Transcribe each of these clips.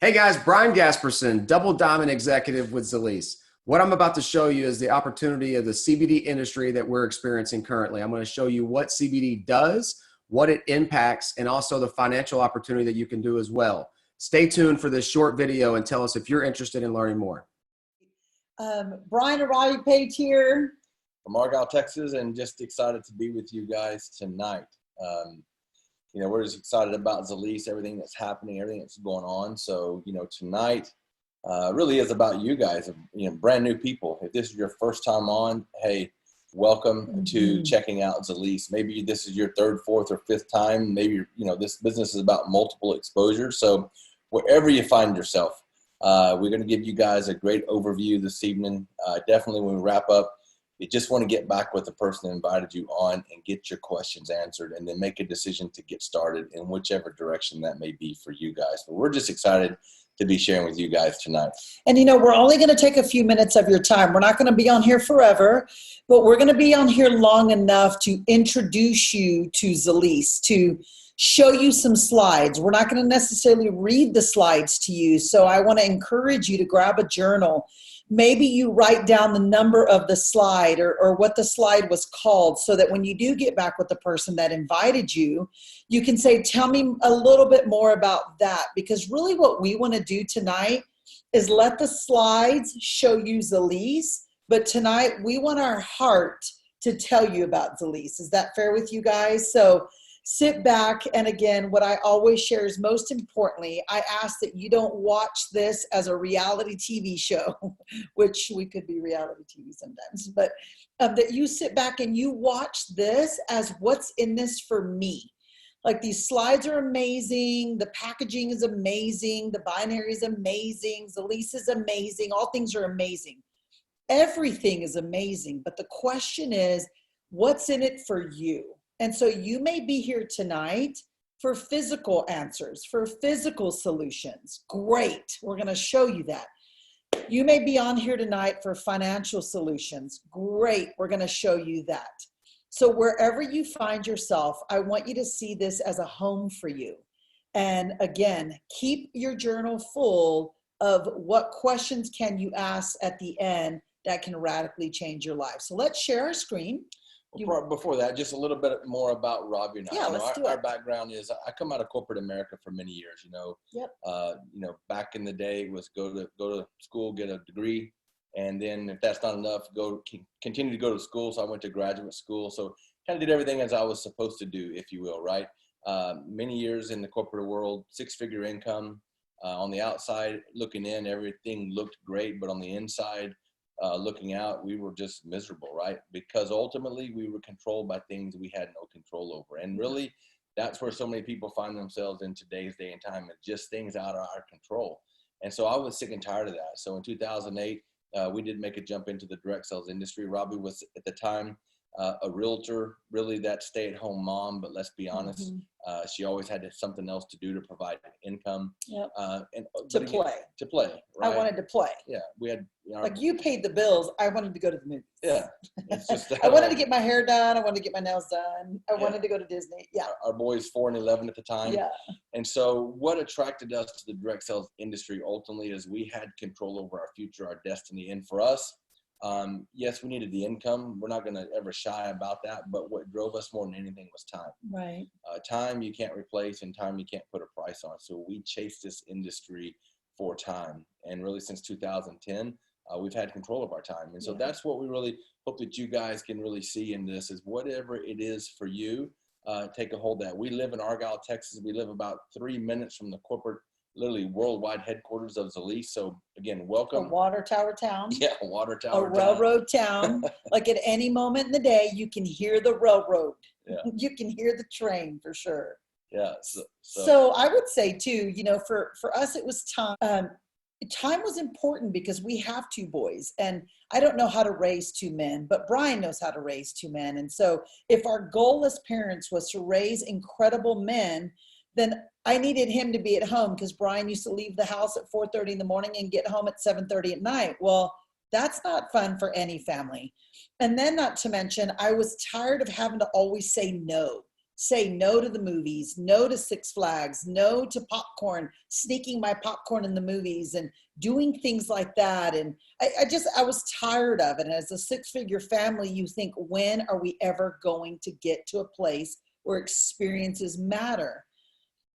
Hey guys, Brian Gasperson, Double Diamond Executive with Zalease. What I'm about to show you is the opportunity of the CBD industry that we're experiencing currently. I'm going to show you what CBD does, what it impacts, and also the financial opportunity that you can do as well. Stay tuned for this short video and tell us if you're interested in learning more. Brian and Robbie Page here from Argyle, Texas, and just excited to be with you guys tonight. We're just excited about Zalease, everything that's happening, everything that's going on. So, tonight really is about you guys, brand new people. If this is your first time on, hey, welcome to checking out Zalease. Maybe this is your third, fourth, or fifth time. Maybe, this business is about multiple exposures. So wherever you find yourself, we're going to give you guys a great overview this evening. Definitely when we wrap up, you just want to get back with the person that invited you on and get your questions answered and then make a decision to get started in whichever direction that may be for you guys. But we're just excited to be sharing with you guys tonight. And, we're only going to take a few minutes of your time. We're not going to be on here forever, but we're going to be on here long enough to introduce you to Zalease, to show you some slides. We're not going to necessarily read the slides to you. So I want to encourage you to grab a journal. Maybe you write down the number of the slide or what the slide was called so that when you do get back with the person that invited you, you can say, tell me a little bit more about that. Because really what we want to do tonight is let the slides show you Zalease, but tonight we want our heart to tell you about Zalease. Is that fair with you guys? So sit back, and again, what I always share is most importantly, I ask that you don't watch this as a reality TV show, which we could be reality TV sometimes, but that you sit back and you watch this as what's in this for me. Like, these slides are amazing, the packaging is amazing, the binary is amazing, Zalease is amazing, all things are amazing. Everything is amazing, but the question is, what's in it for you? And so you may be here tonight for physical answers, for physical solutions. Great. We're going to show you that. You may be on here tonight for financial solutions. Great. We're going to show you that. So wherever you find yourself, I want you to see this as a home for you. And again, keep your journal full of what questions can you ask at the end that can radically change your life. So let's share our screen. Before that, just a little bit more about Robbie and I. Yeah, let's do it. Our background is I come out of corporate America for many years. Yep. Back in the day it was go to school, get a degree, and then if that's not enough, continue to go to school. So I went to graduate school. So kind of did everything as I was supposed to do, if you will, right? Many years in the corporate world, six-figure income. On the outside, looking in, everything looked great, but on the inside, looking out, we were just miserable, right? Because ultimately we were controlled by things we had no control over. And really, that's where so many people find themselves in today's day and time, and just things out of our control. And so I was sick and tired of that. So in 2008, we did make a jump into the direct sales industry. Robbie was at the time a realtor, really that stay-at-home mom, but let's be honest, she always had something else to do to provide income. Yep. And to play. Right? I wanted to play. Yeah, we had like you paid the bills. I wanted to go to the movies. Yeah, it's just I wanted to get my hair done. I wanted to get my nails done. I wanted to go to Disney. Yeah. Our boys 4 and 11 at the time. Yeah. And so what attracted us to the direct sales industry ultimately is we had control over our future, our destiny. And for us, yes, we needed the income. We're not going to ever shy about that. But what drove us more than anything was time. Right. Time you can't replace, and time you can't put a price on. So we chased this industry for time. And really since 2010, we've had control of our time. And so that's what we really hope that you guys can really see in this, is whatever it is for you, take a hold of that. We live in Argyle, Texas. We live about 3 minutes from the corporate, literally worldwide headquarters of Zalease. So again, welcome. A water tower town. Yeah, a water tower. A railroad town. Like at any moment in the day, you can hear the railroad. Yeah. You can hear the train for sure. Yeah. So I would say too, for us, it was time. Time was important because we have 2 boys, and I don't know how to raise 2 men, but Brian knows how to raise 2 men. And so if our goal as parents was to raise incredible men, then I needed him to be at home, because Brian used to leave the house at 4:30 in the morning and get home at 7:30 at night. Well, that's not fun for any family. And then, not to mention, I was tired of having to always say no. say no to the movies, no to Six Flags, no to popcorn, sneaking my popcorn in the movies and doing things like that. And I was tired of it. And as a 6-figure family, you think, when are we ever going to get to a place where experiences matter?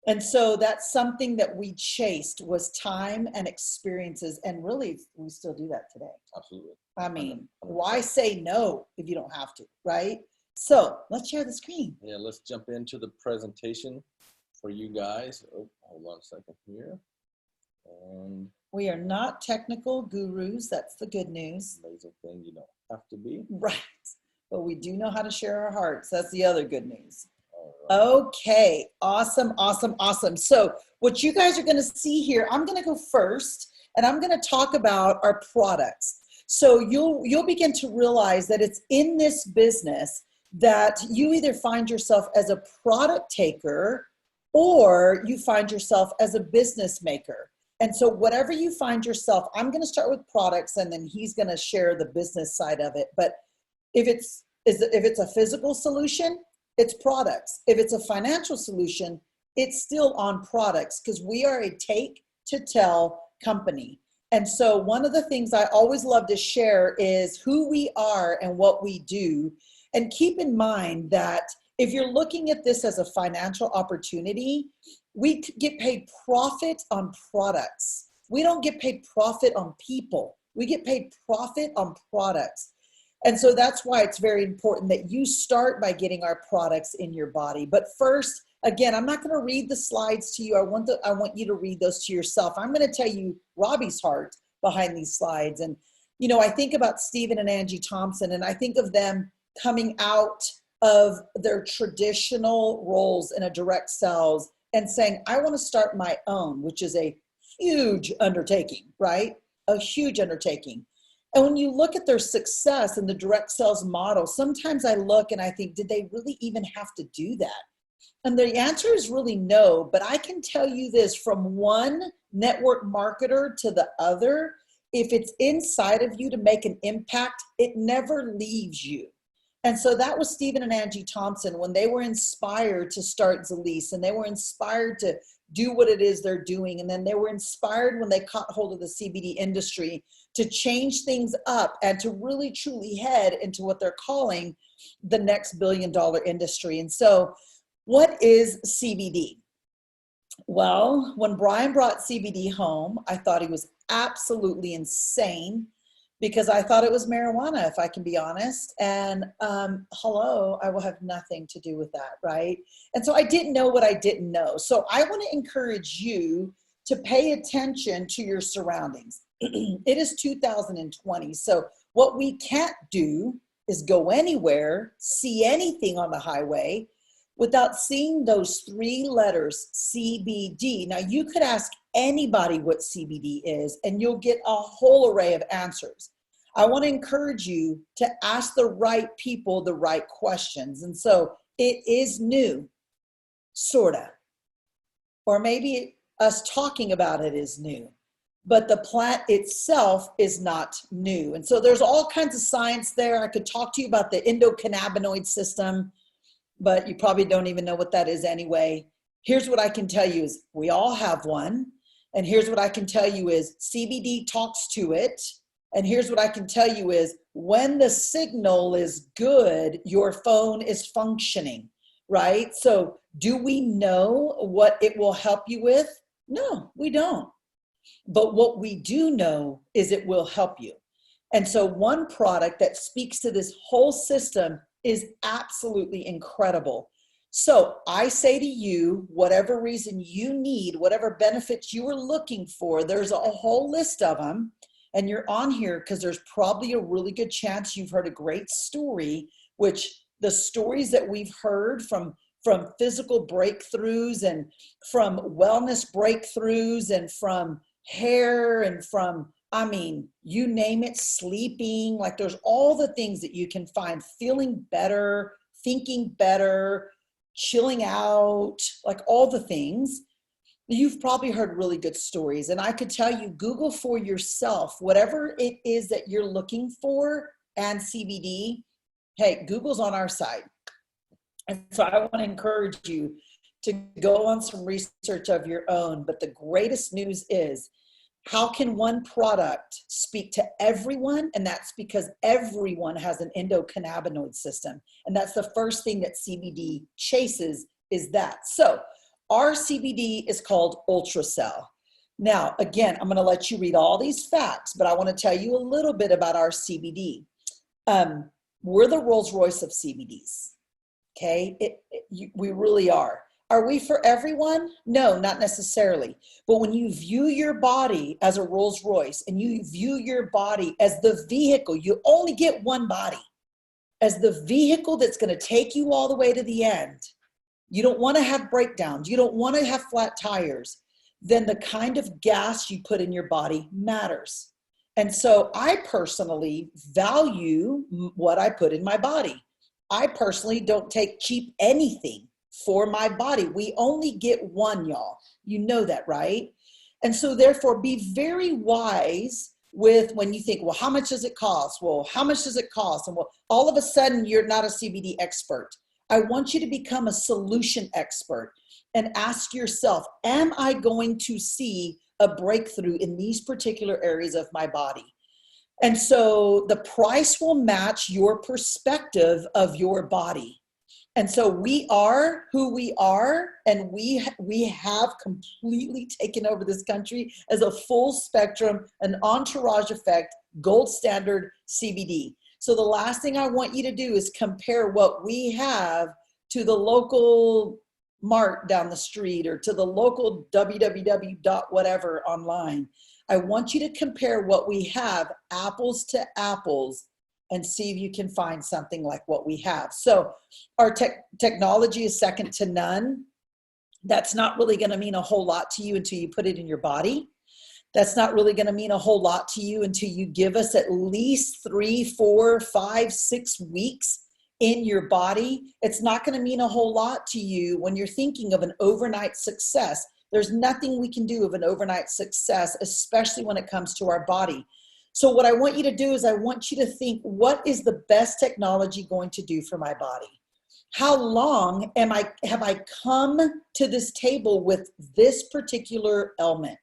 And so that's something that we chased, was time and experiences. And really, we still do that today. Absolutely. I mean, 100%. why say no if you don't have to, right? So let's share the screen. Yeah, let's jump into the presentation for you guys. Oh, hold on a second here. And We are not technical gurus. That's the good news. amazing thing, you don't have to be. Right. But we do know how to share our hearts. That's the other good news. All right. Okay. Awesome, awesome, awesome. So what you guys are going to see here, I'm going to go first, and I'm going to talk about our products. So you'll begin to realize that it's in this business that you either find yourself as a product taker or you find yourself as a business maker. And so whatever you find yourself, I'm going to start with products, and then he's going to share the business side of it. But if it's a physical solution, it's products. If it's a financial solution, it's still on products, because we are a take to tell company. And so one of the things I always love to share is who we are and what we do. And keep in mind that if you're looking at this as a financial opportunity, we get paid profit on products. We don't get paid profit on people. We get paid profit on products. And so that's why it's very important that you start by getting our products in your body. But first, again, I'm not going to read the slides to you. I want you to read those to yourself. I'm going to tell you Robbie's heart behind these slides. And, you know, I think about Stephen and Angie Thompson, and I think of them coming out of their traditional roles in a direct sales and saying, I want to start my own, which is a huge undertaking, right? A huge undertaking. And when you look at their success in the direct sales model, sometimes I look and I think, did they really even have to do that? And the answer is really no, but I can tell you this, from one network marketer to the other, if it's inside of you to make an impact, it never leaves you. And so that was Stephen and Angie Thompson when they were inspired to start Zalease, and they were inspired to do what it is they're doing. And then they were inspired when they caught hold of the CBD industry to change things up and to really truly head into what they're calling the next billion-dollar industry. And so what is CBD? Well, when Brian brought CBD home, I thought he was absolutely insane, because I thought it was marijuana, if I can be honest. And hello, I will have nothing to do with that, right? And so I didn't know what I didn't know. So I want to encourage you to pay attention to your surroundings. It is 2020. So what we can't do is go anywhere, see anything on the highway without seeing those 3 letters, CBD. Now, you could ask anybody what CBD is, and you'll get a whole array of answers. I want to encourage you to ask the right people the right questions. And so it is new, sort of. Or maybe us talking about it is new, but the plant itself is not new. And so there's all kinds of science there. I could talk to you about the endocannabinoid system, but you probably don't even know what that is anyway. Here's what I can tell you is we all have one. And here's what I can tell you is CBD talks to it. And here's what I can tell you is when the signal is good, your phone is functioning, right? So do we know what it will help you with? No, we don't. But what we do know is it will help you. And so one product that speaks to this whole system is absolutely incredible. So I say to you, whatever reason you need, whatever benefits you are looking for, there's a whole list of them. And you're on here because there's probably a really good chance you've heard a great story, which the stories that we've heard from physical breakthroughs and from wellness breakthroughs and from hair and from, I mean, you name it, sleeping, like there's all the things that you can find, feeling better, thinking better, chilling out, like all the things. You've probably heard really good stories. And I could tell you, Google for yourself, whatever it is that you're looking for and CBD, hey, Google's on our side. And so I want to encourage you to go on some research of your own. But the greatest news is, how can one product speak to everyone? And that's because everyone has an endocannabinoid system. And that's the first thing that CBD chases, is that. So our CBD is called Ultracell. Now, again, I'm going to let you read all these facts, but I want to tell you a little bit about our CBD. We're the Rolls Royce of CBDs. Okay, we really are. Are we for everyone? No, not necessarily. But when you view your body as a Rolls Royce and you view your body as the vehicle, you only get one body, as the vehicle that's going to take you all the way to the end. You don't want to have breakdowns. You don't want to have flat tires. Then the kind of gas you put in your body matters. And so I personally value what I put in my body. I personally don't take cheap anything for my body. We only get one, y'all. You know that, right? And so therefore, be very wise with when you think, well, how much does it cost? Well, how much does it cost? And well, all of a sudden, you're not a CBD expert. I want you to become a solution expert and ask yourself, am I going to see a breakthrough in these particular areas of my body? And so the price will match your perspective of your body. And so we are who we are, and we have completely taken over this country as a full spectrum, an entourage effect, gold standard CBD. So the last thing I want you to do is compare what we have to the local mart down the street or to the local www.whatever online. I want you to compare what we have, apples to apples, and see if you can find something like what we have. So our technology is second to none. That's not really going to mean a whole lot to you until you put it in your body. That's not really going to mean a whole lot to you until you give us at least 3, 4, 5, 6 weeks in your body. It's not going to mean a whole lot to you when you're thinking of an overnight success. There's nothing we can do of an overnight success, especially when it comes to our body. So what I want you to do is I want you to think, what is the best technology going to do for my body? How long have I come to this table with this particular ailment,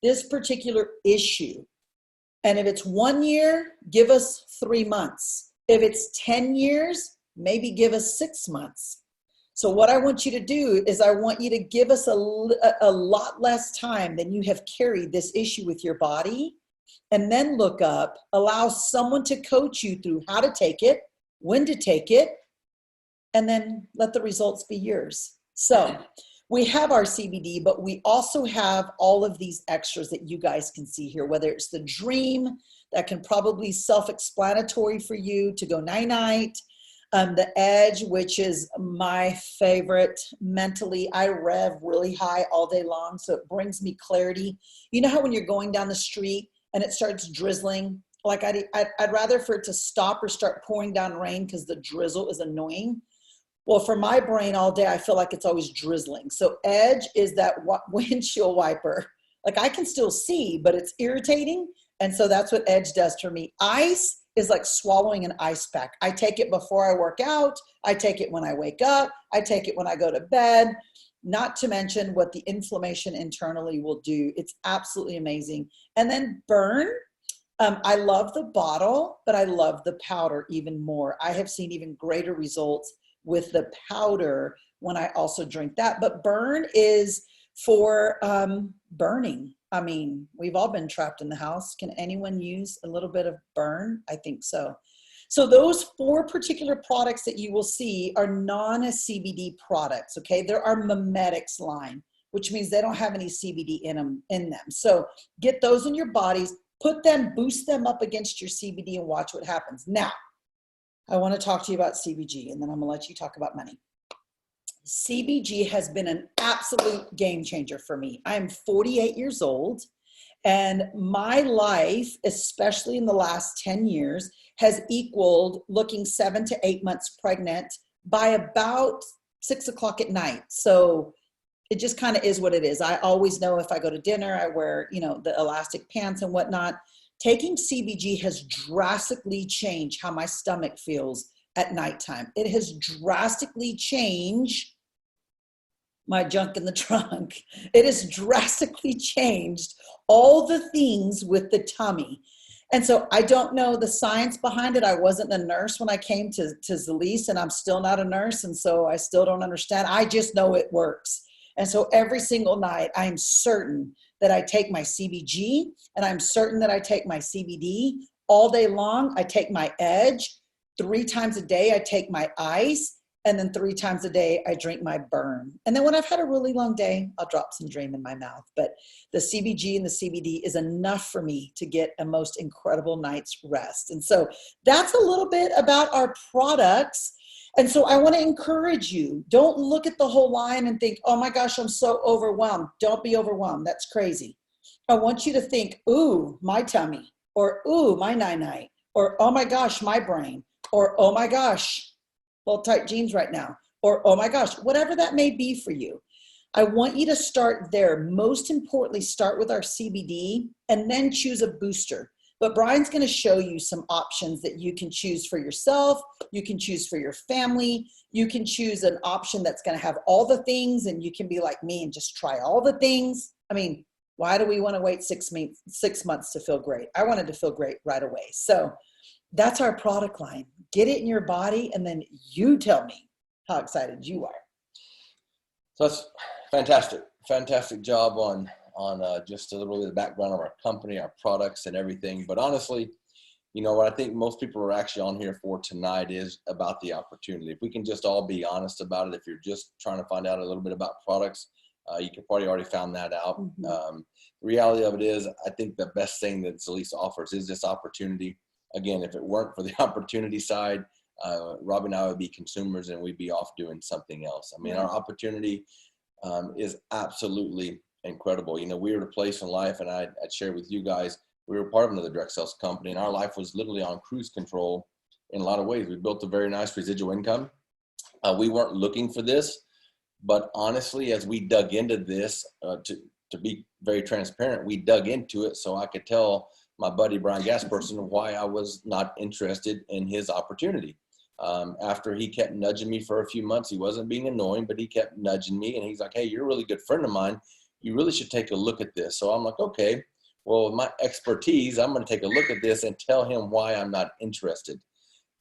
this particular issue? And if it's 1 year, give us 3 months. If it's 10 years, maybe give us 6 months. So what I want you to do is I want you to give us a lot less time than you have carried this issue with your body, and then look up, allow someone to coach you through how to take it, when to take it, and then let the results be yours. So we have our CBD, but we also have all of these extras that you guys can see here, whether it's the Dream, that can probably self-explanatory for you to go night-night. The Edge, which is my favorite mentally. I rev really high all day long, so it brings me clarity. You know how when you're going down the street and it starts drizzling, like I'd rather for it to stop or start pouring down rain because the drizzle is annoying. Well, for my brain all day, I feel like it's always drizzling. So Edge is that windshield wiper. Like I can still see, but it's irritating. And so that's what Edge does for me. Ice is like swallowing an ice pack. I take it before I work out. I take it when I wake up. I take it when I go to bed. Not to mention what the inflammation internally will do. It's absolutely amazing. And then Burn. I love the bottle, but I love the powder even more. I have seen even greater results with the powder when I also drink that. But Burn is for burning. I mean, we've all been trapped in the house. Can anyone use a little bit of Burn? I think so. So those 4 particular products that you will see are non-CBD products, okay? They're our Mimetics line, which means they don't have any CBD in them. So get those in your bodies, put them, boost them up against your CBD and watch what happens. Now, I want to talk to you about CBG, and then I'm going to let you talk about money. CBG has been an absolute game changer for me. I'm 48 years old, and my life, especially in the last 10 years, has equaled looking 7 to 8 months pregnant by about 6 o'clock at night. So it just kind of is what it is. I always know if I go to dinner, I wear, the elastic pants and whatnot. Taking CBG has drastically changed how my stomach feels at nighttime. It has drastically changed my junk in the trunk. It has drastically changed all the things with the tummy. And so I don't know the science behind it. I wasn't a nurse when I came to Zalease, and I'm still not a nurse. And so I still don't understand. I just know it works. And so every single night, I'm certain that I take my CBG, and I'm certain that I take my CBD all day long. I take my Edge 3 times a day. I take my ice. And then 3 times a day, I drink my Burn. And then when I've had a really long day, I'll drop some Dream in my mouth. But the CBG and the CBD is enough for me to get a most incredible night's rest. And so that's a little bit about our products. And so I want to encourage you, don't look at the whole line and think, oh my gosh, I'm so overwhelmed. Don't be overwhelmed. That's crazy. I want you to think, ooh, my tummy, or ooh, my night, or oh my gosh, my brain, or oh my gosh, little tight jeans right now, or oh my gosh, whatever that may be for you. I want you to start there. Most importantly, start with our CBD and then choose a booster. But Brian's going to show you some options that you can choose for yourself. You can choose for your family. You can choose an option that's going to have all the things, and you can be like me and just try all the things. I mean, why do we want to wait 6 months to feel great? I wanted to feel great right away. So that's our product line. Get it in your body, and then you tell me how excited you are. So that's fantastic. Fantastic job on just a little bit of the background of our company, our products, and everything. But honestly, you know, what I think most people are actually on here for tonight is about the opportunity. If we can just all be honest about it, if you're just trying to find out a little bit about products, you can probably already found that out. Mm-hmm. The reality of it is, I think the best thing that Zalease offers is this opportunity. Again, if it weren't for the opportunity side, Robbie and I would be consumers and we'd be off doing something else. I mean, our opportunity is absolutely incredible. You know, we were at a place in life, and I'd share with you guys, we were part of another direct sales company, and our life was literally on cruise control in a lot of ways. We built a very nice residual income. We weren't looking for this, but honestly, as we dug into this, to be very transparent, we dug into it so I could tell my buddy Brian Gasperson why I was not interested in his opportunity. After he kept nudging me for a few months, he wasn't being annoying, but he kept nudging me, and he's like, hey, you're a really good friend of mine. You really should take a look at this. So I'm like, okay, well, with my expertise, I'm going to take a look at this and tell him why I'm not interested.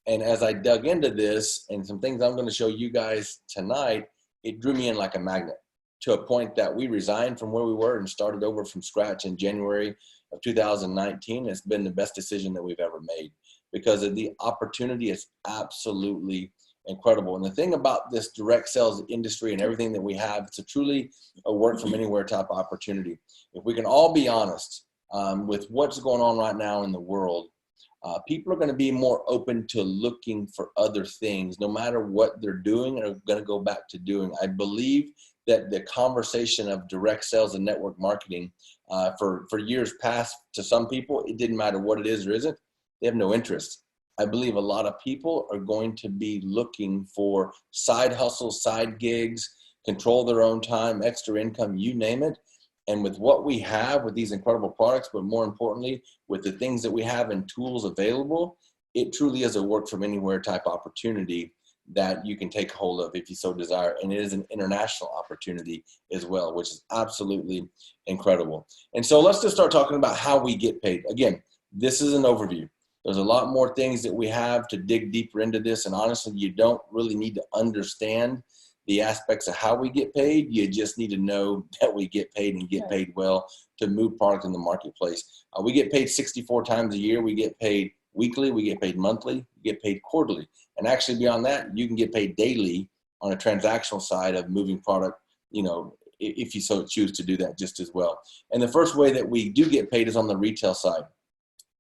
And as I dug into this and some things I'm going to show you guys tonight, it drew me in like a magnet to a point that we resigned from where we were and started over from scratch in January of 2019. It's been the best decision that we've ever made because of the opportunity is absolutely incredible. And the thing about this direct sales industry and everything that we have, it's a truly a work from anywhere type of opportunity. If we can all be honest with what's going on right now in the world, people are going to be more open to looking for other things, no matter what they're doing, and are going to go back to doing. I believe that the conversation of direct sales and network marketing for years past, to some people, it didn't matter what it is or isn't. They have no interest. I believe a lot of people are going to be looking for side hustles, side gigs, control their own time, extra income, you name it. And with what we have with these incredible products, but more importantly, with the things that we have and tools available, it truly is a work from anywhere type opportunity that you can take hold of if you so desire. And it is an international opportunity as well, which is absolutely incredible. And so let's just start talking about how we get paid. Again, this is an overview. There's a lot more things that we have to dig deeper into this. And honestly, you don't really need to understand the aspects of how we get paid. You just need to know that we get paid and get paid well to move product in the marketplace. We get paid 64 times a year. We get paid weekly. We get paid monthly. We get paid quarterly. And actually beyond that, you can get paid daily on a transactional side of moving product, you know, if you so choose to do that just as well. And the first way that we do get paid is on the retail side.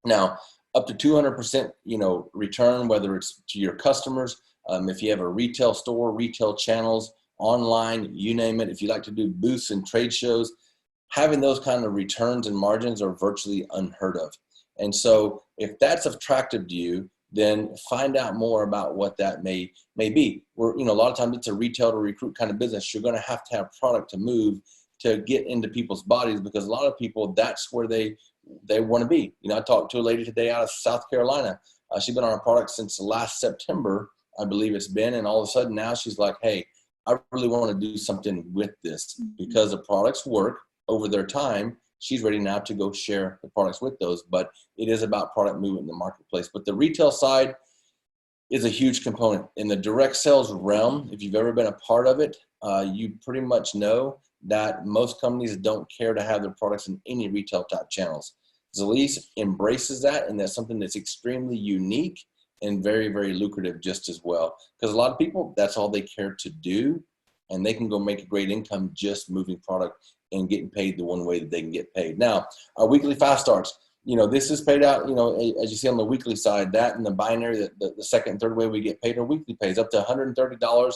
Now, up to 200%, you know, return, whether it's to your customers, if you have a retail store, retail channels, online, you name it. If you like to do booths and trade shows, having those kind of returns and margins are virtually unheard of. And so if that's attractive to you, then find out more about what that may be. We're, you know, a lot of times it's a retail to recruit kind of business. You're going to have product to move to get into people's bodies, because a lot of people, that's where they want to be. You know, I talked to a lady today out of South Carolina. She's been on our product since last September I believe it's been. And all of a sudden now she's like, hey, I really want to do something with this because the products work over their time. She's ready now to go share the products with those, but it is about product movement in the marketplace. But the retail side is a huge component. In the direct sales realm, if you've ever been a part of it, you pretty much know that most companies don't care to have their products in any retail type channels. Zalease embraces that, and that's something that's extremely unique and very, very lucrative just as well. Because a lot of people, that's all they care to do, and they can go make a great income just moving product and getting paid the one way that they can get paid. Now, our weekly fast starts, this is paid out, as you see on the weekly side, that and the binary, the second and third way we get paid are weekly pays, up to $130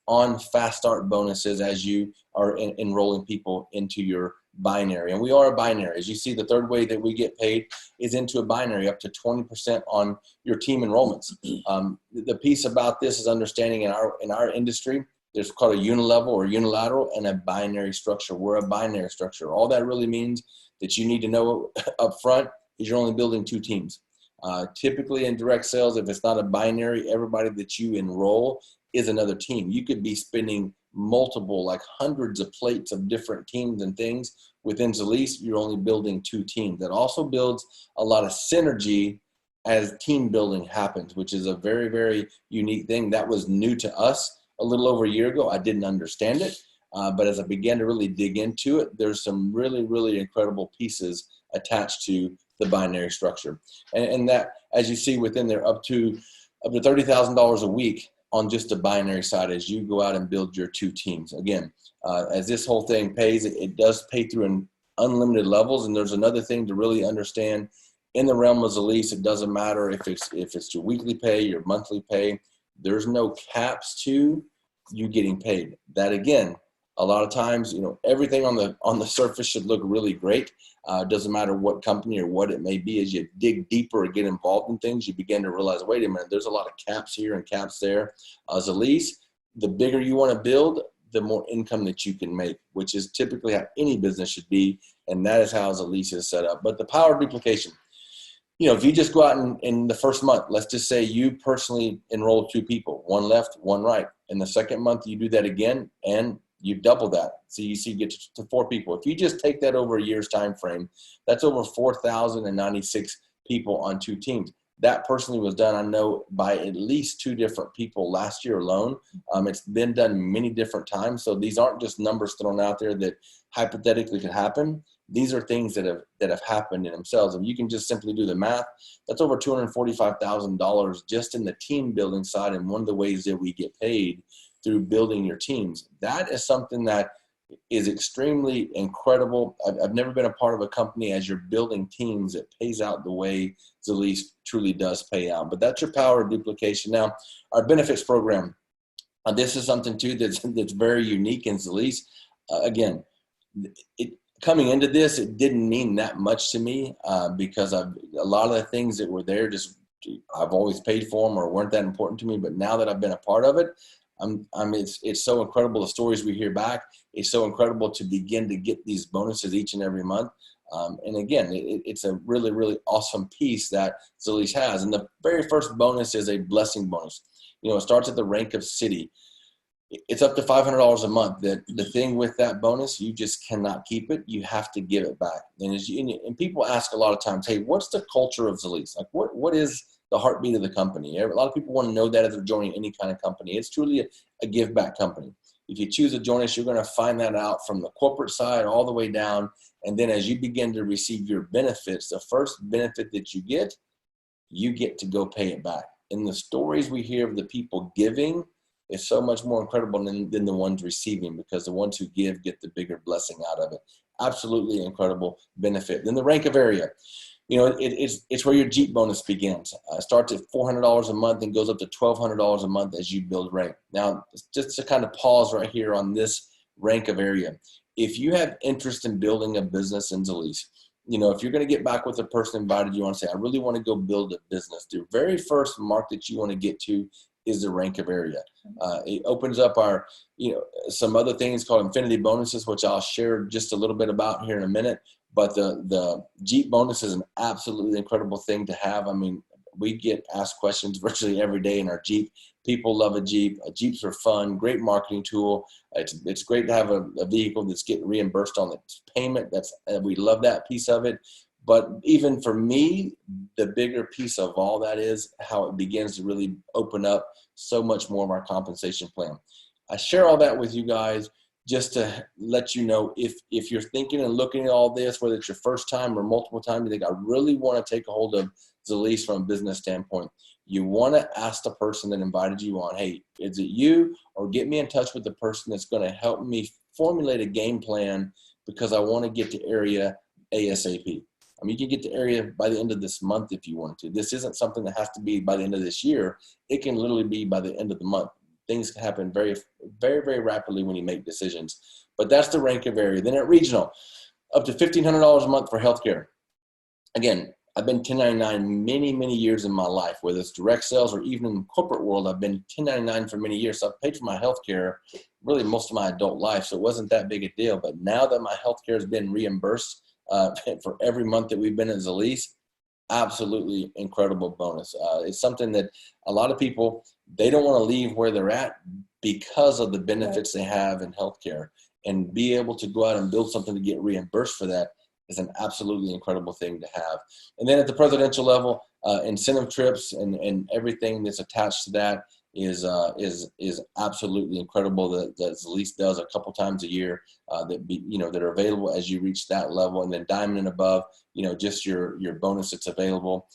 on fast start bonuses as you are enrolling people into your binary. And we are a binary. As you see, the third way that we get paid is into a binary, up to 20% on your team enrollments. The piece about this is understanding in our industry, there's called a unilevel or unilateral and a binary structure. We're a binary structure. All that really means that you need to know up front is you're only building 2 teams. Typically in direct sales, if it's not a binary, everybody that you enroll is another team. You could be spending multiple, like hundreds of plates of different teams and things. Within Zalease, you're only building 2 teams. That also builds a lot of synergy as team building happens, which is a very, very unique thing. That was new to us a little over a year ago. I didn't understand it, but as I began to really dig into it, there's some really, really incredible pieces attached to the binary structure. And that, as you see within there, up to $30,000 a week on just the binary side as you go out and build your 2 teams. Again, as this whole thing pays, it does pay through an unlimited levels. And there's another thing to really understand in the realm of Zalease. It doesn't matter if it's your weekly pay, your monthly pay. There's no caps to you getting paid. That again, a lot of times, everything on the surface should look really great. Doesn't matter what company or what it may be. As you dig deeper or get involved in things, you begin to realize, wait a minute, there's a lot of caps here and caps there. Zalease, the bigger you want to build, the more income that you can make, which is typically how any business should be. And that is how Zalease is set up. But the power of duplication, if you just go out in the first month, let's just say you personally enroll 2 people, 1 left, 1 right. In the second month, you do that again, and you double that. So you get to 4 people. If you just take that over a year's time frame, that's over 4,096 people on 2 teams. That personally was done, I know, by at least 2 different people last year alone. It's been done many different times. So these aren't just numbers thrown out there that hypothetically could happen. These are things that have happened in themselves. And you can just simply do the math. That's over $245,000 just in the team building side. And one of the ways that we get paid through building your teams. That is something that is extremely incredible. I've never been a part of a company as you're building teams that pays out the way Zalease truly does pay out. But that's your power of duplication. Now, our benefits program, this is something too that's very unique in Zalease. Again, coming into this, it didn't mean that much to me because a lot of the things that were there, I've always paid for them or weren't that important to me. But now that I've been a part of it, it's so incredible, the stories we hear back. It's so incredible to begin to get these bonuses each and every month. And again, it's a really, really awesome piece that Zalease has. And the very first bonus is a blessing bonus. It starts at the rank of city. It's up to $500 a month. The thing with that bonus, you just cannot keep it. You have to give it back. And people ask a lot of times, hey, what's the culture of Zalease? Like, what is the heartbeat of the company? A lot of people want to know that as they're joining any kind of company. It's truly a give back company. If you choose to join us, you're going to find that out from the corporate side all the way down. And then as you begin to receive your benefits, the first benefit that you get to go pay it back. And the stories we hear of the people giving is so much more incredible than the ones receiving, because the ones who give get the bigger blessing out of it. Absolutely incredible benefit. Then the rank of area. It's where your Jeep bonus begins. It starts at $400 a month and goes up to $1,200 a month as you build rank. Now, just to kind of pause right here on this rank of area. If you have interest in building a business in Zalease, if you're going to get back with the person invited, you want to say, I really want to go build a business. The very first mark that you want to get to is the rank of area. It opens up our, some other things called infinity bonuses, which I'll share just a little bit about here in a minute. But the Jeep bonus is an absolutely incredible thing to have. I mean, we get asked questions virtually every day in our Jeep People love a Jeep. Jeeps are fun, great marketing tool. It's great to have a vehicle that's getting reimbursed on its payment. We love that piece of it. But even for me, the bigger piece of all that is how it begins to really open up so much more of our compensation plan. I share all that with you guys just to let you know if you're thinking and looking at all this, whether it's your first time or multiple times, you think I really want to take a hold of Zalease from a business standpoint. You want to ask the person that invited you on, hey, is it you? Or get me in touch with the person that's going to help me formulate a game plan because I want to get to area ASAP. I mean, you can get to area by the end of this month if you want to. This isn't something that has to be by the end of this year. It can literally be by the end of the month. Things can happen very, very, very rapidly when you make decisions. But that's the rank of area. Then at regional, up to $1,500 a month for healthcare. Again, I've been 1099 many, many years in my life, whether it's direct sales or even in the corporate world. I've been 1099 for many years. So I've paid for my healthcare really most of my adult life. So it wasn't that big a deal. But now that my healthcare has been reimbursed for every month that we've been at Zalease, absolutely incredible bonus. It's something that a lot of people, they don't want to leave where they're at because of the benefits they have in healthcare, and be able to go out and build something to get reimbursed for that is an absolutely incredible thing to have. And then at the presidential level, incentive trips and everything that's attached to that is absolutely incredible that Zalease does a couple times a year that are available as you reach that level. And then diamond and above, just your bonus that's available.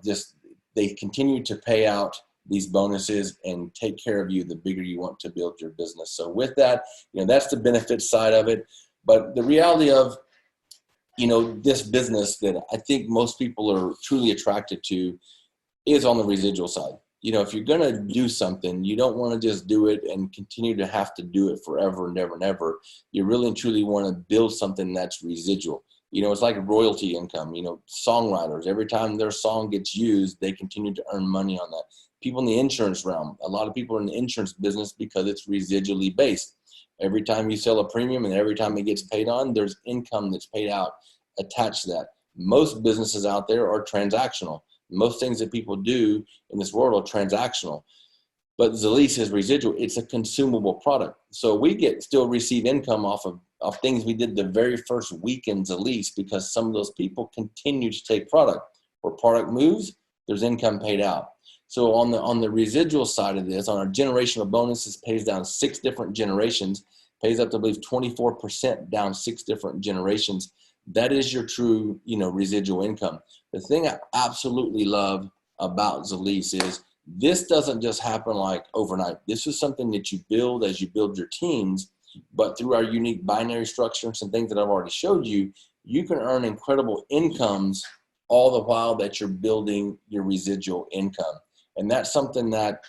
Just they continue to pay out these bonuses and take care of you the bigger you want to build your business. So with that, that's the benefit side of it. But the reality of, this business that I think most people are truly attracted to is on the residual side. If you're going to do something, you don't want to just do it and continue to have to do it forever and ever and ever. You really and truly want to build something that's residual. It's like royalty income. Songwriters, every time their song gets used, they continue to earn money on that. People in the insurance realm, a lot of people are in the insurance business because it's residually based. Every time you sell a premium and every time it gets paid on, there's income that's paid out attached to that. Most businesses out there are transactional. Most things that people do in this world are transactional. But Zalease is residual. It's a consumable product. So we still receive income off things we did the very first week in Zalease because some of those people continue to take product. Where product moves, there's income paid out. So on the residual side of this, on our generational bonuses, pays down 6 different generations, pays up to, I believe, 24% down 6 different generations. That is your true, residual income. The thing I absolutely love about Zalease is this doesn't just happen like overnight. This is something that you build as you build your teams, but through our unique binary structure and some things that I've already showed you, you can earn incredible incomes all the while that you're building your residual income. And that's something that,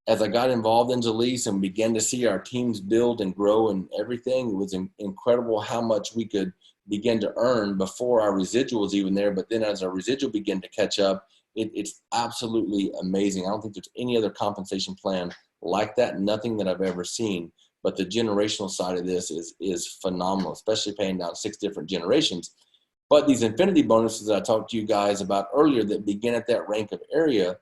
as I got involved in Zalease and began to see our teams build and grow and everything, it was incredible how much we could begin to earn before our residual was even there. But then as our residual began to catch up, it's absolutely amazing. I don't think there's any other compensation plan like that, nothing that I've ever seen. But the generational side of this is phenomenal, especially paying down 6 different generations. But these infinity bonuses that I talked to you guys about earlier that begin at that rank of area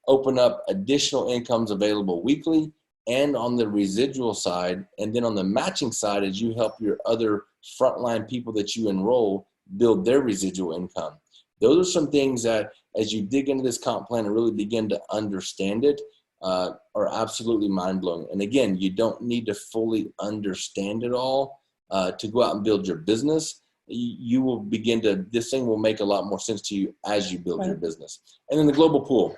open up additional incomes available weekly and on the residual side. And then on the matching side, as you help your other frontline people that you enroll build their residual income. Those are some things that as you dig into this comp plan and really begin to understand it, are absolutely mind-blowing. And again, you don't need to fully understand it all to go out and build your business. You will begin to, this thing will make a lot more sense to you as you build your business. And then the global pool.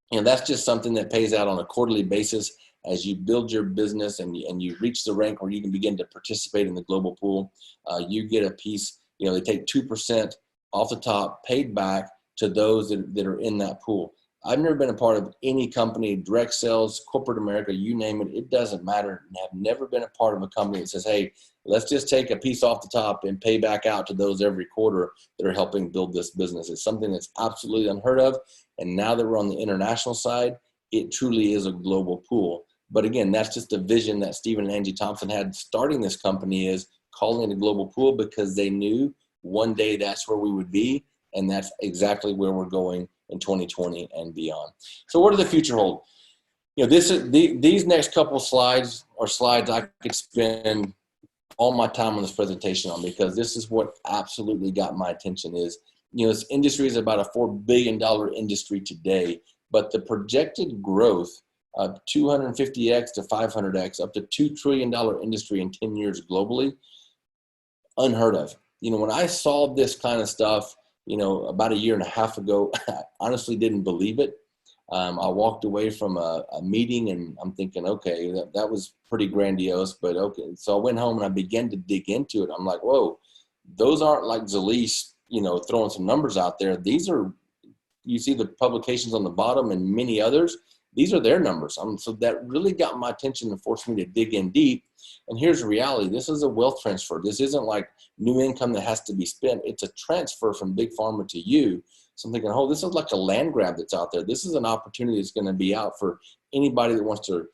That's just something that pays out on a quarterly basis as you build your business and you reach the rank where you can begin to participate in the global pool. You get a piece, they take 2% off the top, paid back to those that are in that pool. I've never been a part of any company, direct sales, corporate America, you name it. It doesn't matter. I've never been a part of a company that says, hey, let's just take a piece off the top and pay back out to those every quarter that are helping build this business. It's something that's absolutely unheard of. And now that we're on the international side, it truly is a global pool. But again, that's just a vision that Stephen and Angie Thompson had starting this company, is calling it a global pool because they knew one day that's where we would be. And that's exactly where we're going in 2020 and beyond. So what does the future hold? These next couple slides are slides I could spend all my time on this presentation on, because this is what absolutely got my attention. Is, this industry is about a $4 billion industry today, but the projected growth of 250x to 500x, up to $2 trillion industry in 10 years globally, unheard of. When I saw this kind of stuff, about a year and a half ago, I honestly didn't believe it. I walked away from a meeting and I'm thinking, okay, that was pretty grandiose, but okay. So I went home and I began to dig into it. I'm like, whoa, those aren't like Zalees, throwing some numbers out there. These are, you see the publications on the bottom and many others, these are their numbers. So that really got my attention and forced me to dig in deep. And here's the reality. This is a wealth transfer. This isn't like new income that has to be spent. It's a transfer from Big Pharma to you. So I'm thinking, oh, this is like a land grab that's out there. This is an opportunity that's going to be out for anybody that wants to,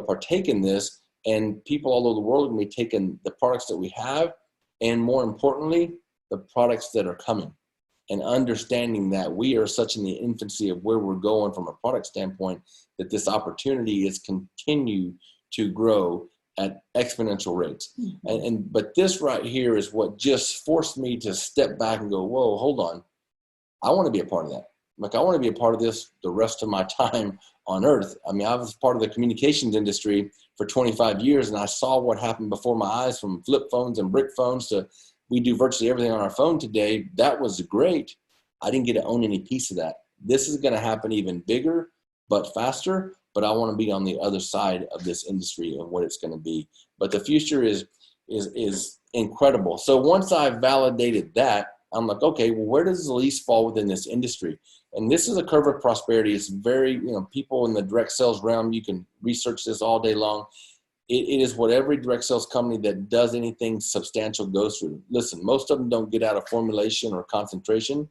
partake in this. And people all over the world are going to be taking the products that we have, and more importantly, the products that are coming, and understanding that we are such in the infancy of where we're going from a product standpoint, that this opportunity is continue to grow at exponential rates. Mm-hmm. But this right here is what just forced me to step back and go, whoa, hold on. I want to be a part of that. Like, I want to be a part of this the rest of my time on earth. I mean, I was part of the communications industry for 25 years, and I saw what happened before my eyes, from flip phones and brick phones to we do virtually everything on our phone today. That was great. I didn't get to own any piece of that. This is going to happen even bigger, but faster. But I want to be on the other side of this industry and what it's going to be. But the future is incredible. So once I validated that, I'm like, okay, well, where does Zalees fall within this industry? And this is a curve of prosperity. It's very, people in the direct sales realm, you can research this all day long. It is what every direct sales company that does anything substantial goes through. Listen, most of them don't get out of formulation or concentration.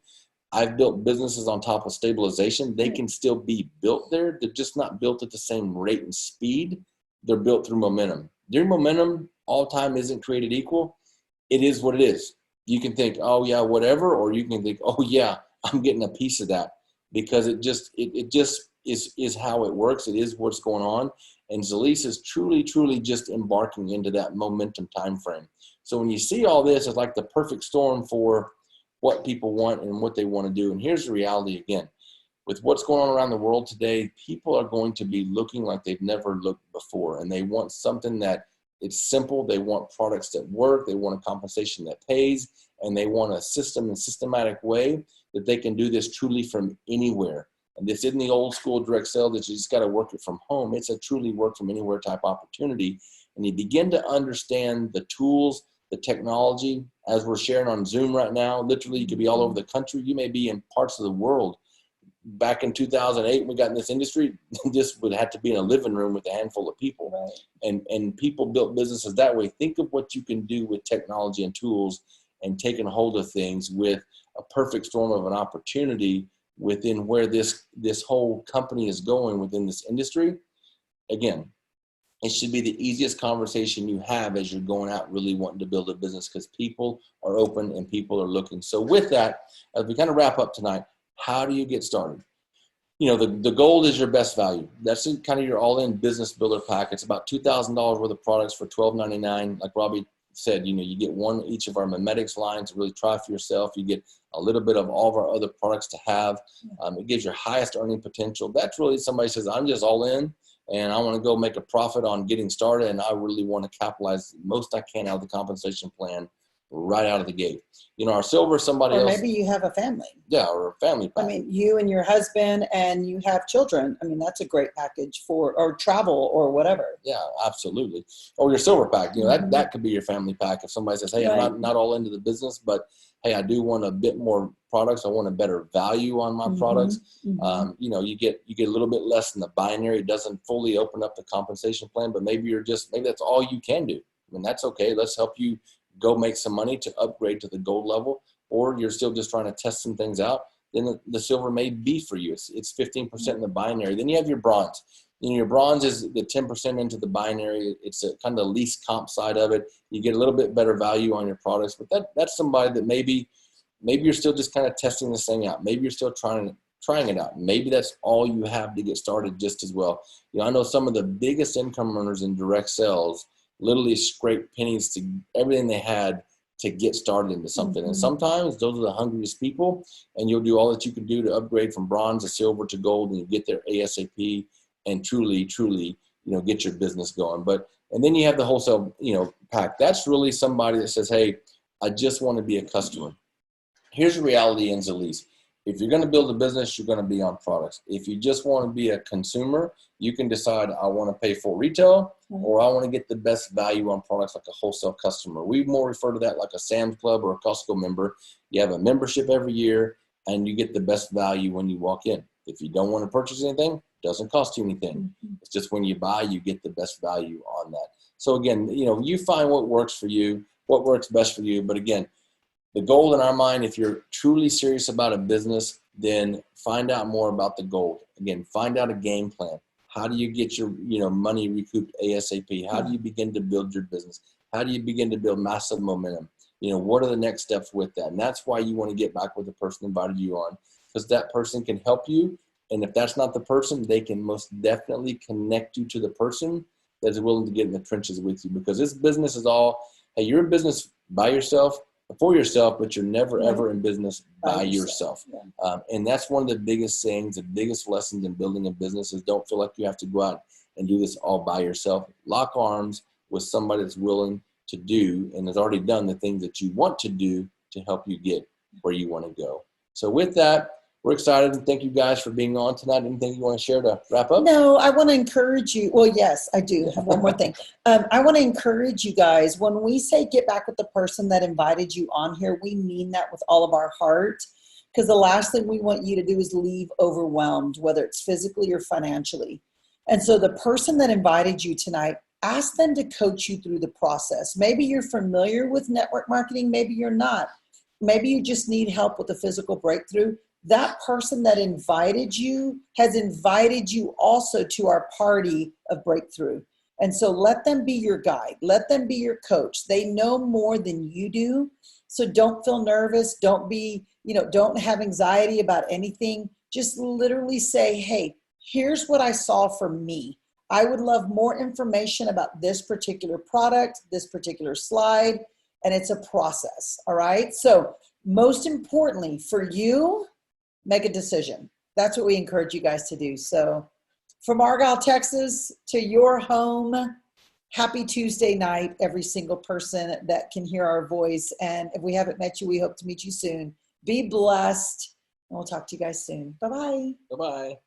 I've built businesses on top of stabilization. They can still be built there. They're just not built at the same rate and speed. They're built through momentum. During momentum, all time isn't created equal. It is what it is. You can think, oh yeah, whatever, or you can think, oh yeah, I'm getting a piece of that, because it just is how it works. It is what's going on. And Zalees is truly, truly just embarking into that momentum time frame. So when you see all this, it's like the perfect storm for what people want and what they want to do. And here's the reality again. With what's going on around the world today, people are going to be looking like they've never looked before. And they want something that it's simple. They want products that work. They want a compensation that pays. And they want a system and systematic way that they can do this truly from anywhere. And this isn't the old school direct sale that you just got to work it from home. It's a truly work from anywhere type opportunity. And you begin to understand the tools, the technology, as we're sharing on Zoom right now. Literally, you could be all over the country. You may be in parts of the world. Back in 2008, when we got in this industry, this would have to be in a living room with a handful of people. Right. And people built businesses that way. Think of what you can do with technology and tools and taking hold of things with a perfect storm of an opportunity within where this whole company is going within this industry. Again, it should be the easiest conversation you have as you're going out really wanting to build a business, because people are open and people are looking. So with that, as we kind of wrap up tonight, how do you get started? The gold is your best value. That's kind of your all-in business builder pack. It's about $2,000 worth of products for $12.99. Like Robbie said, you get one each of our Memetics lines to really try for yourself. You get a little bit of all of our other products to have. It gives your highest earning potential. That's really somebody says, I'm just all in and I want to go make a profit on getting started, and I really want to capitalize the most I can out of the compensation plan right out of the gate. Our silver, somebody else. Or maybe you have a family. Yeah, or a family pack. I mean, you and your husband and you have children. I mean, that's a great package or travel or whatever. Yeah, absolutely. Or your silver pack, that could be your family pack. If somebody says, hey, right, I'm not all into the business, but hey, I do want a bit more products. I want a better value on my products. Mm-hmm. You get a little bit less in the binary. It doesn't fully open up the compensation plan, but maybe that's all you can do. I mean, that's okay. Let's help you go make some money to upgrade to the gold level, or you're still just trying to test some things out. Then the silver may be for you. It's 15% in the binary. Then you have your bronze. Your bronze is the 10% into the binary. It's a kind of the least comp side of it. You get a little bit better value on your products, but that's somebody that maybe you're still just kind of testing this thing out. Maybe you're still trying trying it out. Maybe that's all you have to get started just as well. I know some of the biggest income earners in direct sales literally scrape pennies to everything they had to get started into something. And sometimes those are the hungriest people, and you'll do all that you can do to upgrade from bronze to silver to gold, and you get there ASAP and truly, get your business going. And then you have the wholesale, pack. That's really somebody that says, hey, I just want to be a customer. Here's the reality in Zalease. If you're going to build a business, you're going to be on products. If you just want to be a consumer, you can decide I want to pay full retail or I want to get the best value on products like a wholesale customer. We more refer to that like a Sam's Club or a Costco member. You have a membership every year and you get the best value when you walk in. If you don't want to purchase anything, it doesn't cost you anything. It's just when you buy, you get the best value on that. So again, you find what works for you, what works best for you. But again, the goal in our mind, if you're truly serious about a business, then find out more about the goal. Again, find out a game plan. How do you get your money recouped ASAP? How do you begin to build your business? How do you begin to build massive momentum? What are the next steps with that? And that's why you want to get back with the person who invited you on, because that person can help you. And if that's not the person, they can most definitely connect you to the person that's willing to get in the trenches with you, because this business is all, hey, you're in business by yourself, for yourself, but you're never, ever in business by yourself. And that's one of the biggest things, the biggest lessons in building a business is don't feel like you have to go out and do this all by yourself. Lock arms with somebody that's willing to do and has already done the things that you want to do to help you get where you want to go. So with that, we're excited and thank you guys for being on tonight. Anything you want to share to wrap up? No, I want to encourage you. Well, yes, I do have one more thing. I want to encourage you guys. When we say get back with the person that invited you on here, we mean that with all of our heart, because the last thing we want you to do is leave overwhelmed, whether it's physically or financially. And so the person that invited you tonight, ask them to coach you through the process. Maybe you're familiar with network marketing. Maybe you're not. Maybe you just need help with a physical breakthrough. That person that invited you has invited you also to our party of breakthrough. And so let them be your guide. Let them be your coach. They know more than you do. So don't feel nervous. Don't be, don't have anxiety about anything. Just literally say, hey, here's what I saw for me. I would love more information about this particular product, this particular slide, and it's a process. All right. So most importantly for you, make a decision. That's what we encourage you guys to do. So from Argyle, Texas to your home, happy Tuesday night, every single person that can hear our voice. And if we haven't met you, we hope to meet you soon. Be blessed. And we'll talk to you guys soon. Bye-bye. Bye-bye.